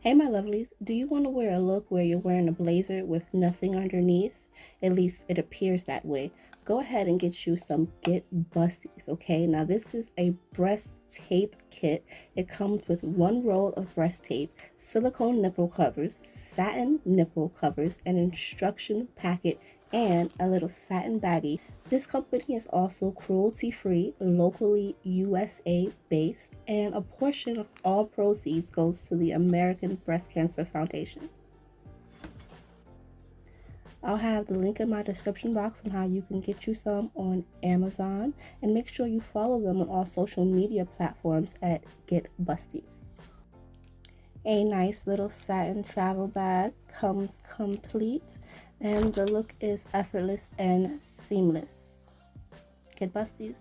Hey, my lovelies, do you want to wear a look where you're wearing a blazer with nothing underneath? At least it appears that way. Go ahead and get you some Get Busties, okay? Now, this is a breast tape kit. It comes with one roll of breast tape, silicone nipple covers, satin nipple covers, an instruction packet, and a little satin baggie. This company is also cruelty free, locally USA based, and a portion of all proceeds goes to the American Breast Cancer Foundation. I'll have the link in my description box on how you can get you some on Amazon, and make sure you follow them on all social media platforms at Get Busties. A nice little satin travel bag comes complete, and the look is effortless and seamless. Get Busties.